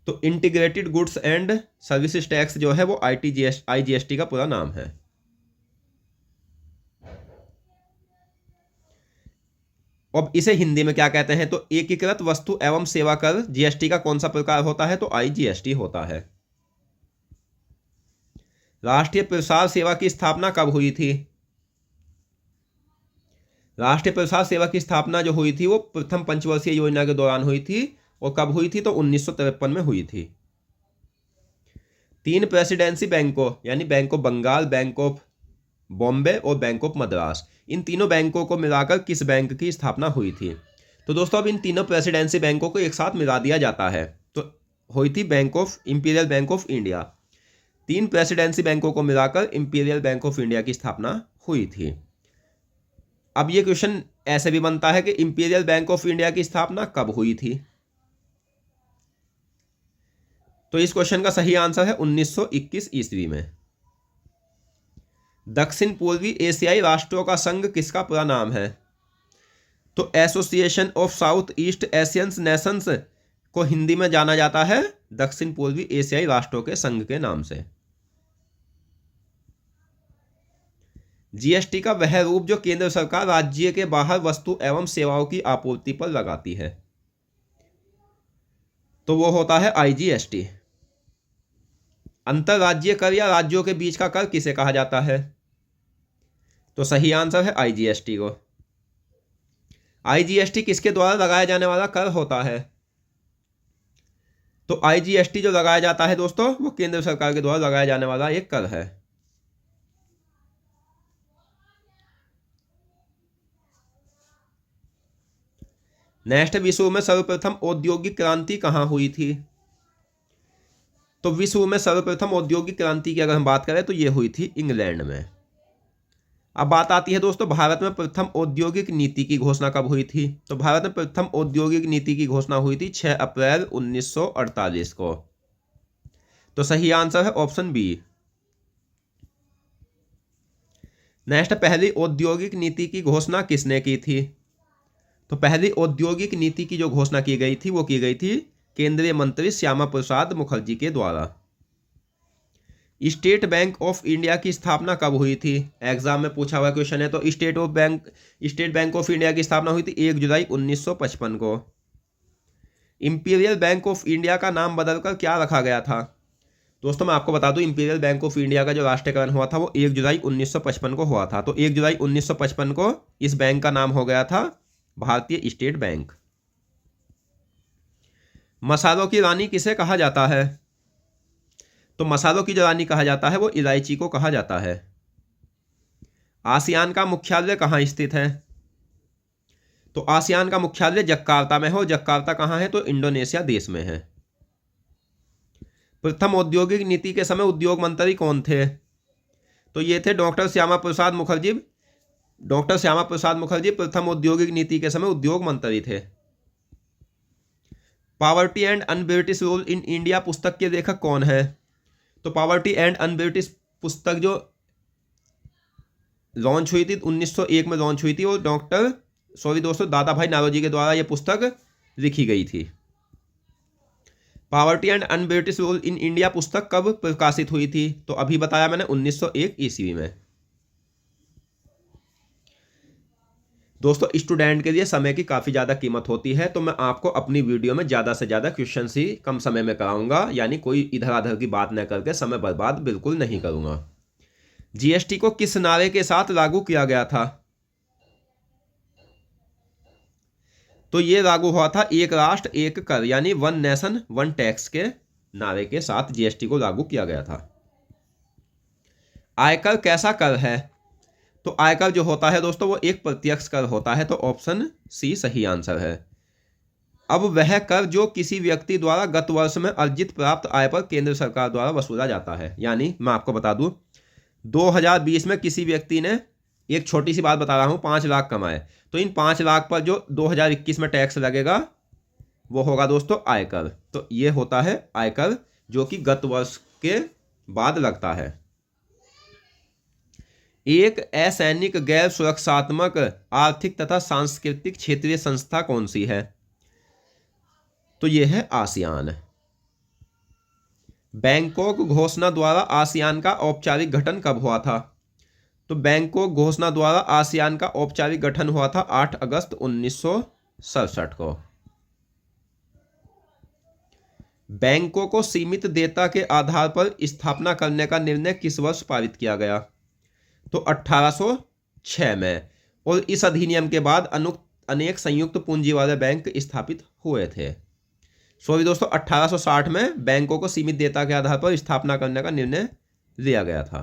तो integrated goods and services tax जो है वो आईजीएसटी का पूरा नाम है। अब इसे हिंदी में क्या कहते हैं? तो एकीकृत वस्तु एवं सेवा कर जीएसटी का कौन सा प्रकार होता है? तो आईजीएसटी होता है। राष्ट्रीय प्रसार सेवा की स्थापना कब हुई थी? राष्ट्रीय प्रसार सेवा की स्थापना जो हुई थी वो प्रथम पंचवर्षीय योजना के दौरान हुई थी। और कब हुई थी? तो 1953 में हुई थी। 3 प्रेसिडेंसी बैंकों यानी Bank of Bengal, Bank of Bombay और बैंक ऑफ मद्रास, इन तीनों बैंकों को मिलाकर किस बैंक की स्थापना हुई थी? तो दोस्तों, अब इन तीनों प्रेसिडेंसी बैंकों को एक साथ मिला दिया जाता है। तो हुई थी bank of imperial bank of India. 3 presidency बैंकों को मिलाकर इंपीरियल बैंक ऑफ इंडिया की स्थापना हुई थी। अब ये क्वेश्चन ऐसे भी बनता है कि इंपीरियल बैंक ऑफ इंडिया की स्थापना कब हुई थी? तो इस क्वेश्चन का सही आंसर है 1921 ईस्वी में। दक्षिण पूर्वी एशियाई राष्ट्रों का संघ किसका पूरा नाम है? तो association of south east Asian Nations को हिंदी में जाना जाता है दक्षिण पूर्वी एशियाई राष्ट्रों के संघ के नाम से। जीएसटी का वह रूप जो केंद्र सरकार राज्य के बाहर वस्तु एवं सेवाओं की आपूर्ति पर लगाती है, तो वो होता है आईजीएसटी। अंतरराज्यीय कर या राज्यों के बीच का कर किसे कहा जाता है? तो सही आंसर है आईजीएसटी को। आईजीएसटी किसके द्वारा लगाया जाने वाला कर होता है? तो आईजीएसटी जो लगाया जाता है दोस्तों, वो केंद्र सरकार के द्वारा लगाया जाने वाला एक कर है। नेक्स्ट, विश्व में सर्वप्रथम औद्योगिक क्रांति कहां हुई थी? तो विश्व में सर्वप्रथम औद्योगिक क्रांति की अगर हम बात करें तो ये हुई थी इंग्लैंड में। अब बात आती है दोस्तों, भारत में प्रथम औद्योगिक नीति की घोषणा कब हुई थी? तो भारत में प्रथम औद्योगिक नीति की घोषणा हुई थी 6 अप्रैल 1948 को। तो सही आंसर है ऑप्शन बी। नेक्स्ट, पहली औद्योगिक नीति की घोषणा किसने की थी? तो पहली औद्योगिक नीति की जो घोषणा की गई थी वो की गई थी केंद्रीय मंत्री श्यामा प्रसाद मुखर्जी के द्वारा। स्टेट बैंक ऑफ इंडिया की स्थापना कब हुई थी? एग्जाम में पूछा हुआ क्वेश्चन है। तो स्टेट बैंक ऑफ इंडिया की स्थापना हुई थी 1 जुलाई 1955 को। इंपीरियल बैंक ऑफ इंडिया का नाम बदलकर क्या रखा गया था? दोस्तों मैं आपको बता दूं, इंपीरियल बैंक ऑफ इंडिया का जो राष्ट्रीयकरण हुआ था वो 1 जुलाई 1955 को हुआ था। तो 1 जुलाई 1955 को इस बैंक का नाम हो गया था भारतीय स्टेट बैंक। मसालों की रानी किसे कहा जाता है? तो मसालों की जो रानी कहा जाता है वो इलायची को कहा जाता है। आसियान का मुख्यालय कहाँ स्थित है? तो आसियान का मुख्यालय जकार्ता में है। और जकार्ता कहाँ है? तो इंडोनेशिया देश में है। प्रथम औद्योगिक नीति के समय उद्योग मंत्री कौन थे? तो ये थे डॉक्टर श्यामा प्रसाद मुखर्जी। डॉक्टर श्यामा प्रसाद मुखर्जी प्रथम औद्योगिक नीति के समय उद्योग मंत्री थे। Poverty and un-British rule in India पुस्तक के लेखक कौन है? तो पॉवर्टी एंड अनब्रिटिश पुस्तक जो लॉन्च हुई थी 1901 में लॉन्च हुई थी और दादा भाई नारोजी के द्वारा यह पुस्तक लिखी गई थी। Poverty and un-British rule in India पुस्तक कब प्रकाशित हुई थी? तो अभी बताया मैंने 1901 ईस्वी में। दोस्तों स्टूडेंट के लिए समय की काफ़ी ज़्यादा कीमत होती है, तो मैं आपको अपनी वीडियो में ज़्यादा से ज़्यादा क्वेश्चन ही कम समय में कराऊंगा, यानी कोई इधर उधर की बात न करके समय बर्बाद बिल्कुल नहीं करूंगा। जीएसटी को किस नारे के साथ लागू किया गया था? तो ये लागू हुआ था एक राष्ट्र एक कर, यानी वन नेशन वन टैक्स के नारे के साथ जीएसटी को लागू किया गया था। आयकर कैसा कर है? तो आयकर जो होता है दोस्तों वो एक प्रत्यक्ष कर होता है। तो ऑप्शन सी सही आंसर है। अब वह कर जो किसी व्यक्ति द्वारा गत वर्ष में अर्जित प्राप्त आय पर केंद्र सरकार द्वारा वसूला जाता है। यानी मैं आपको बता दूं, 2020 में किसी व्यक्ति ने, एक छोटी सी बात बता रहा हूं, 5 लाख कमाए, तो इन 5 लाख पर जो 2021 में टैक्स लगेगा वो होगा दोस्तों आयकर। तो ये होता है आयकर जो कि गत वर्ष के बाद लगता है। एक असैनिक गैर सुरक्षात्मक आर्थिक तथा सांस्कृतिक क्षेत्रीय संस्था कौन सी है? तो यह है आसियान। बैंकॉक घोषणा द्वारा आसियान का औपचारिक गठन कब हुआ था? तो बैंकॉक घोषणा द्वारा आसियान का औपचारिक गठन हुआ था 8 अगस्त 1967 को। बैंकों को सीमित देयता के आधार पर स्थापना करने का निर्णय किस वर्ष पारित किया गया? तो 1806 में। और इस अधिनियम के बाद अनेक संयुक्त पूंजी वाले बैंक स्थापित हुए थे। सॉरी दोस्तों, 1860 में बैंकों को सीमित देयता के आधार पर स्थापना करने का निर्णय लिया गया था।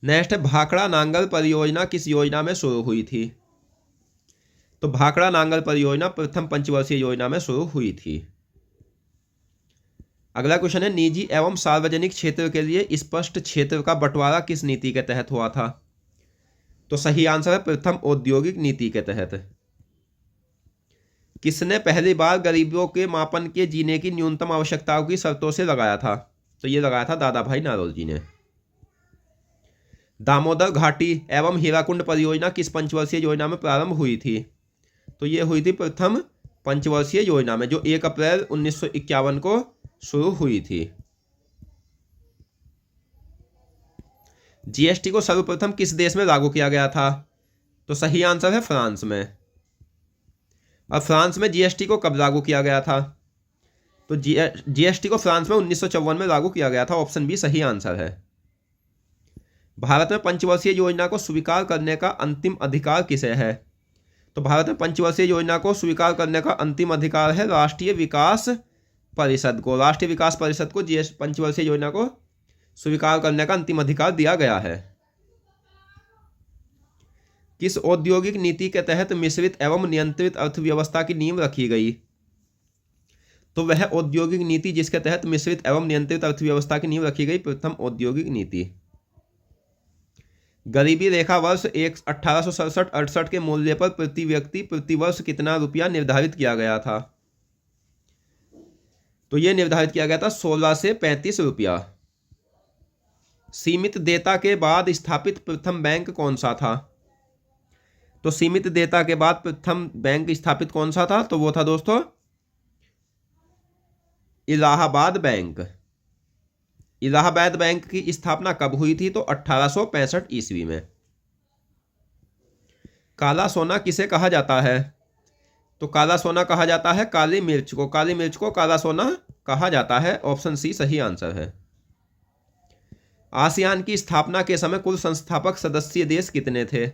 नेक्स्ट, भाखड़ा नांगल परियोजना किस योजना में शुरू हुई थी? तो भाखड़ा नांगल परियोजना प्रथम पंचवर्षीय योजना में शुरू हुई थी। अगला क्वेश्चन है, निजी एवं सार्वजनिक क्षेत्र के लिए स्पष्ट क्षेत्र का बंटवारा किस नीति के तहत हुआ था? तो सही आंसर है प्रथम औद्योगिक नीति के तहत। किसने पहली बार गरीबों के मापन के जीने की न्यूनतम आवश्यकताओं की शर्तों से लगाया था? तो ये लगाया था दादा भाई नारोजी ने। दामोदर घाटी एवं हीराकुंड परियोजना किस पंचवर्षीय योजना में प्रारंभ हुई थी? तो ये हुई थी प्रथम पंचवर्षीय योजना में, जो 1 अप्रैल 1951 को शुरू हुई थी। जीएसटी को सर्वप्रथम किस देश में लागू किया गया था? तो सही आंसर है फ्रांस में। और फ्रांस में जीएसटी को कब लागू किया गया था? तो जीएसटी को फ्रांस में 1954 में लागू किया गया था। ऑप्शन बी सही आंसर है। भारत में पंचवर्षीय योजना को स्वीकार करने का अंतिम अधिकार किसे है? तो भारत में पंचवर्षीय योजना को स्वीकार करने का अंतिम अधिकार है राष्ट्रीय विकास परिषद को। राष्ट्रीय विकास परिषद को पंचवर्षीय योजना को स्वीकार करने का अंतिम अधिकार दिया गया है। किस औद्योगिक नीति के तहत मिश्रित एवं नियंत्रित अर्थव्यवस्था की नींव रखी गई? तो वह औद्योगिक नीति जिसके तहत मिश्रित एवं नियंत्रित अर्थव्यवस्था की नींव रखी गई, प्रथम औद्योगिक नीति। गरीबी रेखा वर्ष 1867-68 के मूल्य पर प्रति व्यक्ति प्रति वर्ष कितना रुपया निर्धारित किया गया था? तो यह निर्धारित किया गया था 16 से 35 रुपया। सीमित देयता के बाद स्थापित प्रथम बैंक कौन सा था? तो सीमित देयता के बाद प्रथम बैंक स्थापित कौन सा था? तो वो था दोस्तों इलाहाबाद बैंक। इलाहाबाद बैंक की स्थापना कब हुई थी? तो 1865 ईस्वी में। काला सोना किसे कहा जाता है? तो काला सोना कहा जाता है काली मिर्च को। काली मिर्च को काला सोना कहा जाता है। ऑप्शन सी सही आंसर है। आसियान की स्थापना के समय कुल संस्थापक सदस्य देश कितने थे?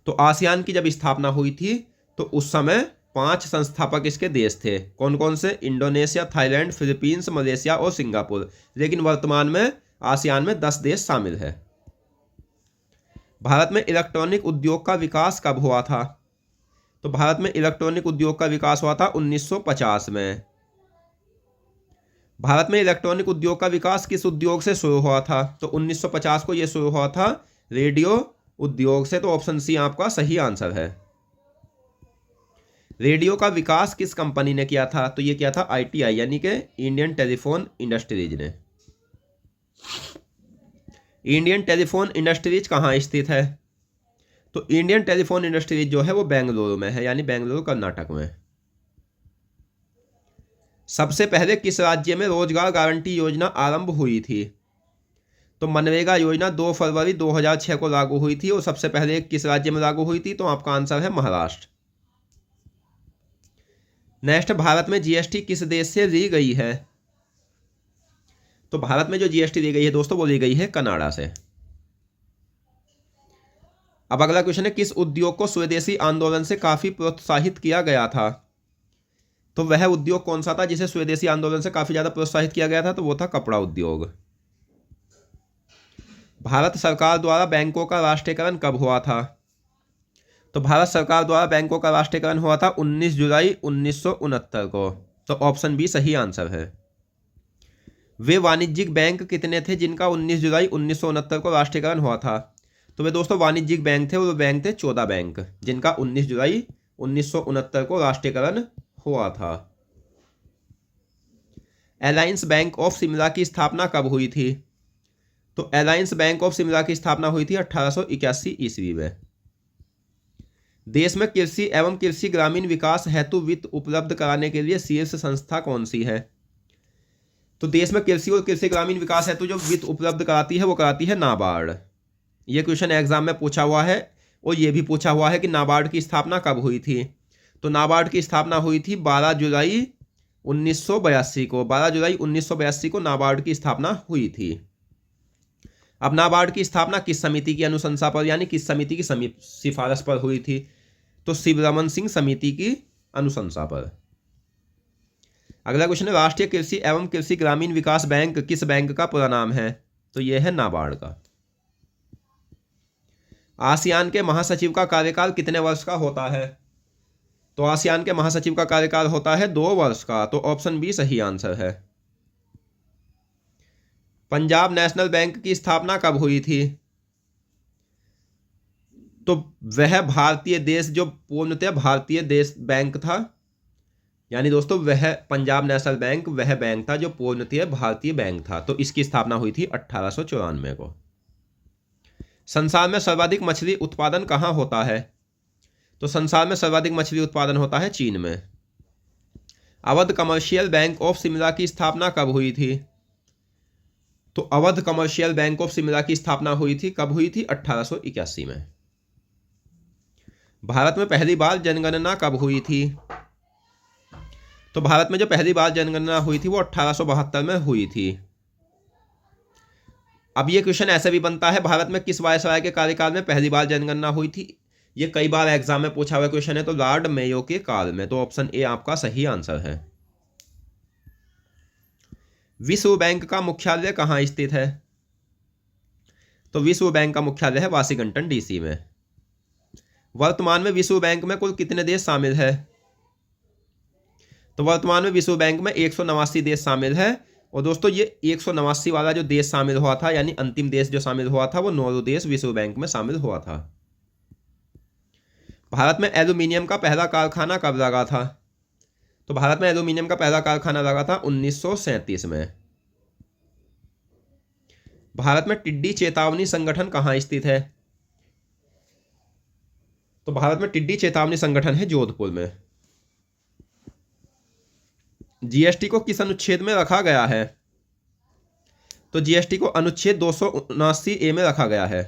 तो आसियान की जब स्थापना हुई थी तो उस समय 5 संस्थापक इसके देश थे। कौन कौन से? इंडोनेशिया, थाईलैंड, फिलीपींस, मलेशिया और सिंगापुर। लेकिन वर्तमान में आसियान में 10 देश शामिल है। भारत में इलेक्ट्रॉनिक उद्योग का विकास कब हुआ था? तो भारत में इलेक्ट्रॉनिक उद्योग का विकास हुआ था 1950 में। भारत में इलेक्ट्रॉनिक उद्योग का विकास किस उद्योग से शुरू हुआ था? तो 1950 को यह शुरू हुआ था रेडियो उद्योग से। तो ऑप्शन सी आपका सही आंसर है। रेडियो का विकास किस कंपनी ने किया था? तो ये किया था आईटीआई यानी कि इंडियन टेलीफोन इंडस्ट्रीज ने। इंडियन टेलीफोन इंडस्ट्रीज कहाँ स्थित है? तो इंडियन टेलीफोन इंडस्ट्रीज जो है वो बेंगलुरु में है, यानी बेंगलुरु कर्नाटक में। सबसे पहले किस राज्य में रोजगार गारंटी योजना आरंभ हुई थी? तो मनरेगा योजना 2 फरवरी 2006 को लागू हुई थी। और सबसे पहले किस राज्य में लागू हुई थी? तो आपका आंसर है महाराष्ट्र। नेक्स्ट, भारत में जीएसटी किस देश से ली गई है? तो भारत में जो जीएसटी ली गई है दोस्तों वो ली गई है कनाडा से। अब अगला क्वेश्चन है, किस उद्योग को स्वदेशी आंदोलन से काफी प्रोत्साहित किया गया था? तो वह उद्योग कौन सा था जिसे स्वदेशी आंदोलन से काफी ज्यादा प्रोत्साहित किया गया था? तो वो था कपड़ा उद्योग। भारत सरकार द्वारा बैंकों का राष्ट्रीयकरण कब हुआ था? तो भारत सरकार द्वारा बैंकों का राष्ट्रीयकरण हुआ था 19 जुलाई 1969 को। तो ऑप्शन बी सही आंसर है। वे वाणिज्यिक बैंक कितने थे जिनका 19 जुलाई 1969 को राष्ट्रीयकरण हुआ था? तो वे दोस्तों वाणिज्यिक बैंक थे, और वो बैंक थे 14 बैंक जिनका 19 जुलाई 1969 को राष्ट्रीयकरण हुआ था। अलायंस बैंक ऑफ शिमला की स्थापना कब हुई थी? तो अलायंस बैंक ऑफ शिमला की स्थापना हुई थी 1881 ईस्वी में। देश में कृषि एवं कृषि ग्रामीण विकास हेतु वित्त उपलब्ध कराने के लिए शीर्ष संस्था कौन सी है? तो देश में कृषि और कृषि ग्रामीण विकास हेतु जो वित्त उपलब्ध कराती है वो कराती है नाबार्ड। ये क्वेश्चन एग्जाम में पूछा हुआ है, और ये भी पूछा हुआ है कि नाबार्ड की स्थापना कब हुई थी? तो नाबार्ड की स्थापना हुई थी 12 जुलाई 1982 को। 12 जुलाई 1982 को नाबार्ड की स्थापना हुई थी। अब नाबार्ड की स्थापना किस समिति की अनुशंसा पर यानी किस समिति की सिफारिश पर हुई थी? तो शिवरमन सिंह समिति की अनुशंसा पर। अगला क्वेश्चन है, राष्ट्रीय कृषि एवं कृषि ग्रामीण विकास बैंक किस बैंक का पूरा नाम है? तो यह है नाबार्ड का। आसियान के महासचिव का कार्यकाल कितने वर्ष का होता है? तो आसियान के महासचिव का कार्यकाल होता है 2 वर्ष का। तो ऑप्शन बी सही आंसर है। पंजाब नेशनल बैंक की स्थापना कब हुई थी? तो वह भारतीय देश जो पूर्णतः भारतीय देश बैंक था, यानी दोस्तों वह पंजाब नेशनल बैंक वह बैंक था जो पूर्णतः भारतीय बैंक था। तो इसकी स्थापना हुई थी 1894 को। संसार में सर्वाधिक मछली उत्पादन कहाँ होता है? तो संसार में सर्वाधिक मछली उत्पादन होता है चीन में। Awadh commercial bank of Shimla की स्थापना कब हुई थी? तो Awadh commercial bank of Shimla की स्थापना हुई थी कब हुई थी? 1881 में। भारत में पहली बार जनगणना कब हुई थी? तो भारत में जो पहली बार जनगणना हुई थी वो 1872 में हुई थी। अब ये क्वेश्चन ऐसे भी बनता है, भारत में किस वायसराय के कार्यकाल में पहली बार जनगणना हुई थी? ये कई बार एग्जाम में पूछा हुआ क्वेश्चन है, तो लॉर्ड मेयो के काल में। तो ऑप्शन ए आपका सही आंसर है। विश्व बैंक का मुख्यालय कहाँ स्थित है? तो विश्व बैंक का मुख्यालय है वाशिंगटन डीसी में। वर्तमान में विश्व बैंक में कुल कितने देश शामिल है? तो वर्तमान में विश्व बैंक में 189 देश शामिल है। और दोस्तों ये 189 वाला जो देश शामिल हुआ था, यानी अंतिम देश जो शामिल हुआ था, वो 9 देश विश्व बैंक में शामिल हुआ था। भारत में एल्यूमिनियम का पहला कारखाना कब लगा था? तो भारत में एल्यूमिनियम का पहला कारखाना लगा था 1937 में। भारत में टिड्डी चेतावनी संगठन कहाँ स्थित है? तो भारत में टिड्डी चेतावनी संगठन है जोधपुर में। जीएसटी को किस अनुच्छेद में रखा गया है? तो जीएसटी को अनुच्छेद 279A में रखा गया है।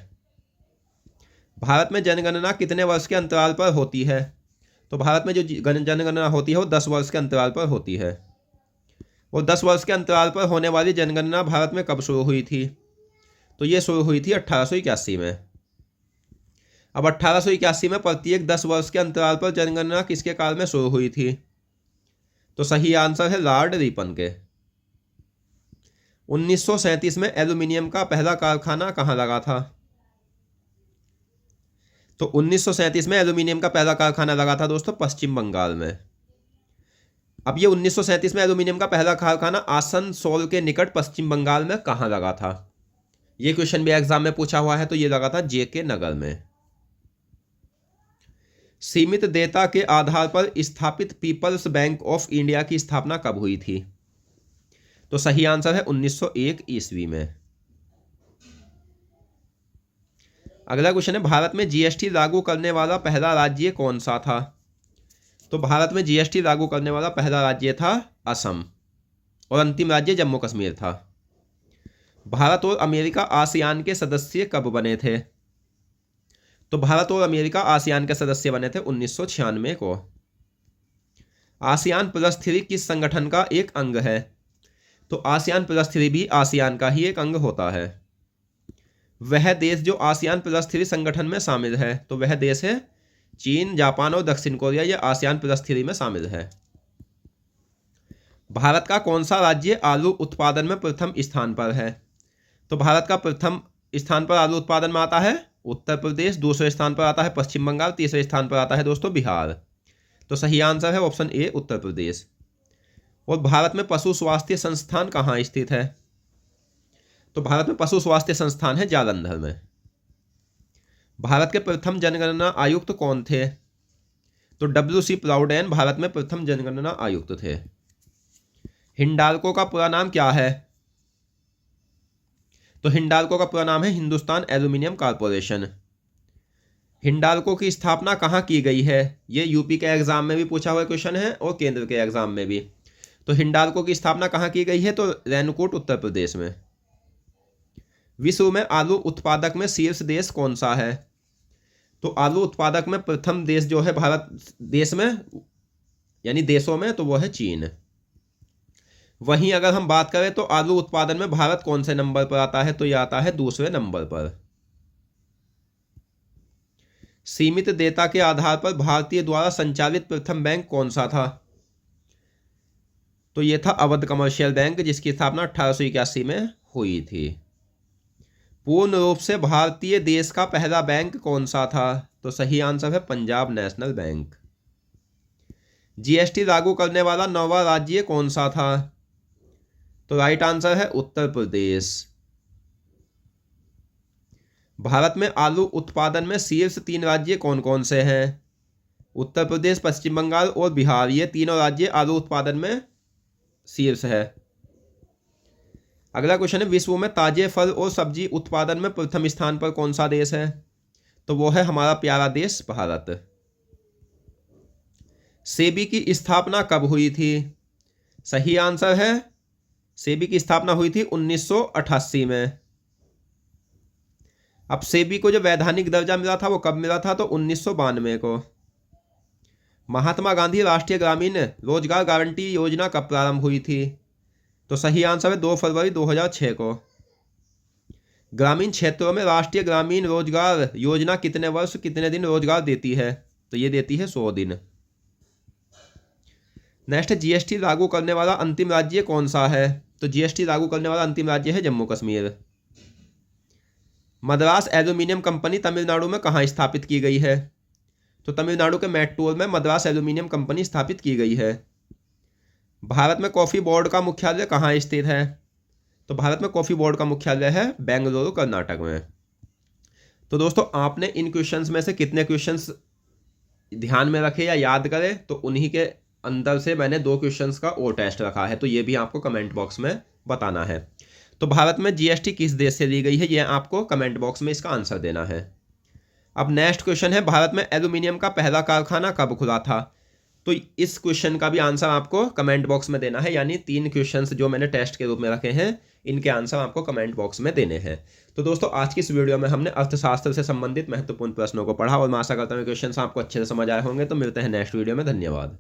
भारत में जनगणना कितने वर्ष के अंतराल पर होती है? तो भारत में जो जनगणना होती है वो 10 वर्ष के अंतराल पर होती है। और 10 वर्ष के अंतराल पर होने वाली जनगणना भारत में कब शुरू हुई थी? तो ये शुरू हुई थी 1881 में। अब 1881 में प्रत्येक 10 वर्ष के अंतराल पर जनगणना किसके काल में शुरू हुई थी? तो सही आंसर है लॉर्ड रिपन के। 1937 में एल्यूमिनियम का पहला कारखाना कहाँ लगा था? तो 1937 में एल्यूमिनियम का पहला कारखाना लगा था दोस्तों पश्चिम बंगाल में। अब ये 1937 में एल्यूमिनियम का पहला कारखाना आसनसोल के निकट पश्चिम बंगाल में कहाँ लगा था? ये क्वेश्चन भी एग्जाम में पूछा हुआ है, तो ये लगा था जेके नगर में। सीमित देयता के आधार पर स्थापित पीपल्स बैंक ऑफ इंडिया की स्थापना कब हुई थी? तो सही आंसर है 1901 ईस्वी में। अगला क्वेश्चन है, भारत में जीएसटी लागू करने वाला पहला राज्य कौन सा था? तो भारत में जीएसटी लागू करने वाला पहला राज्य था असम, और अंतिम राज्य जम्मू कश्मीर था। भारत और अमेरिका आसियान के सदस्य कब बने थे? तो भारत और अमेरिका आसियान के सदस्य बने थे 1996 को। आसियान प्लस 3 किस संगठन का एक अंग है? तो आसियान प्लस 3 भी आसियान का ही एक अंग होता है। वह देश जो आसियान प्लस 3 संगठन में शामिल है, तो वह देश है चीन, जापान और दक्षिण कोरिया। यह आसियान प्लस 3 में शामिल है। भारत का कौन सा राज्य आलू उत्पादन में प्रथम स्थान पर है? तो भारत का प्रथम स्थान पर आलू उत्पादन में आता है उत्तर प्रदेश, दूसरे स्थान पर आता है पश्चिम बंगाल, तीसरे स्थान पर आता है दोस्तों बिहार। तो सही आंसर है ऑप्शन ए उत्तर प्रदेश। और भारत में पशु स्वास्थ्य संस्थान कहाँ स्थित है? तो भारत में पशु स्वास्थ्य संस्थान है जालंधर में। भारत के प्रथम जनगणना आयुक्त कौन थे? तो WC प्लाउडेन भारत में प्रथम जनगणना आयुक्त थे। हिंडाल्को का पूरा नाम क्या है? तो हिंडाल्को का पूरा नाम है हिंदुस्तान एल्यूमिनियम कॉर्पोरेशन। हिंडाल्को की स्थापना कहाँ की गई है? ये यूपी के एग्जाम में भी पूछा हुआ क्वेश्चन है और केंद्र के एग्जाम में भी। तो हिंडाल्को की स्थापना कहाँ की गई है? तो रेणुकूट उत्तर प्रदेश में। विश्व में आलू उत्पादक में शीर्ष देश कौन सा है? तो आलू उत्पादक में प्रथम देश जो है भारत देश में, यानी देशों में, तो वो है चीन। वहीं अगर हम बात करें तो आलू उत्पादन में भारत कौन से नंबर पर आता है? तो यह आता है दूसरे नंबर पर। सीमित देयता के आधार पर भारतीय द्वारा संचालित प्रथम बैंक कौन सा था? तो यह था अवध कमर्शियल बैंक, जिसकी स्थापना 1881 में हुई थी। पूर्ण रूप से भारतीय देश का पहला बैंक कौन सा था? तो सही आंसर है पंजाब नेशनल बैंक। जीएसटी लागू करने वाला 9वां राज्य कौन सा था? तो राइट आंसर है उत्तर प्रदेश। भारत में आलू उत्पादन में शीर्ष 3 राज्य कौन कौन से हैं? उत्तर प्रदेश, पश्चिम बंगाल और बिहार। ये तीनों राज्य आलू उत्पादन में शीर्ष है। अगला क्वेश्चन है, विश्व में ताजे फल और सब्जी उत्पादन में प्रथम स्थान पर कौन सा देश है? तो वो है हमारा प्यारा देश भारत। सेबी की स्थापना कब हुई थी? सही आंसर है सेबी की स्थापना हुई थी 1988 में। अब सेबी को जो वैधानिक दर्जा मिला था वो कब मिला था? तो 1992 को। महात्मा गांधी राष्ट्रीय ग्रामीण रोजगार गारंटी योजना कब प्रारंभ हुई थी? तो सही आंसर है 2 फरवरी 2006 को। ग्रामीण क्षेत्रों में राष्ट्रीय ग्रामीण रोजगार योजना कितने वर्ष कितने दिन रोजगार देती है? तो ये देती है 100 दिन। नेक्स्ट, जीएसटी लागू करने वाला अंतिम राज्य कौन सा है? तो जीएसटी लागू करने वाला अंतिम राज्य है जम्मू कश्मीर। मद्रास एल्यूमिनियम कंपनी तमिलनाडु में कहाँ स्थापित की गई है? तो तमिलनाडु के मैट्टूर में मद्रास एल्यूमिनियम कंपनी स्थापित की गई है। भारत में कॉफी बोर्ड का मुख्यालय कहाँ स्थित है? तो भारत में कॉफी बोर्ड का मुख्यालय है बेंगलुरु कर्नाटक में। तो दोस्तों आपने इन क्वेश्चंस में से कितने क्वेश्चंस ध्यान में रखे या याद करें, तो उन्हीं के अंदर से मैंने 2 क्वेश्चंस का और टेस्ट रखा है, तो ये भी आपको कमेंट बॉक्स में बताना है। तो भारत में जीएसटी किस देश से ली गई है, ये आपको कमेंट बॉक्स में इसका आंसर देना है। अब नेक्स्ट क्वेश्चन है, भारत में एल्यूमिनियम का पहला कारखाना कब खुला था? तो इस क्वेश्चन का भी आंसर आपको कमेंट बॉक्स में देना है, यानी 3 क्वेश्चंस जो मैंने टेस्ट के रूप में रखे हैं इनके आंसर आपको कमेंट बॉक्स में देने हैं। तो दोस्तों आज की इस वीडियो में हमने अर्थशास्त्र से संबंधित महत्वपूर्ण प्रश्नों को पढ़ा और मैं आशा करता हूँ क्वेश्चंस आपको अच्छे से समझ आए होंगे। तो मिलते हैं नेक्स्ट वीडियो में, धन्यवाद।